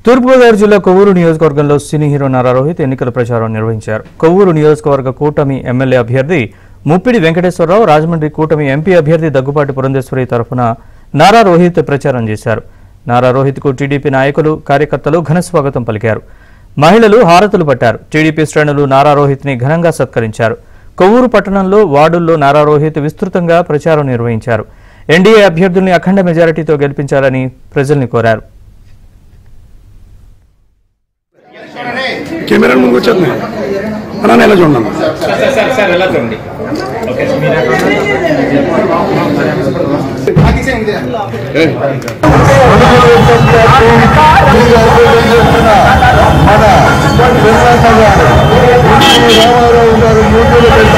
తూర్పుగోదావరి జిల్లా కొవ్వూరు నియోజకవర్గంలో cine hero Nara Rohit ఎన్నికల ప్రచారం నిర్వహించారు. కొవ్వూరు నియోజకవర్గ కూటమి ఎమ్మెల్యే అభ్యర్థి ముప్పిడి వెంకటేశ్వరరావు, రాజమండ్రి కూటమి ఎంపీ అభ్యర్థి దగ్గుపాటి పురంధేశ్వరి తరఫున నారా రోహిత్ ప్రచారం చేశారు. నారా రోహిత్కు టీడీపీ నాయకులు, కార్యకర్తలు ఘన స్వాగతం పలికారు. మహిళలు హారతులు పట్టారు. టీడీపీ శ్రేణులు నారా రోహిత్ని ఘనంగా సత్కరించారు. కొవ్వూరు పట్టణంలో వార్డుల్లో నారా రోహిత్ విస్తృతంగా ప్రచారం నిర్వహించారు. ఎన్డీఏ అభ్యర్థుల్ని అఖండ మెజారిటీతో గెలిపించాలని ప్రజల్ని కోరారు. కెమెరా ముందుకు వచ్చేది అలా ఎలా చూడండి ఎలా చూడండి. రామారావు గారు 3 పెద్ద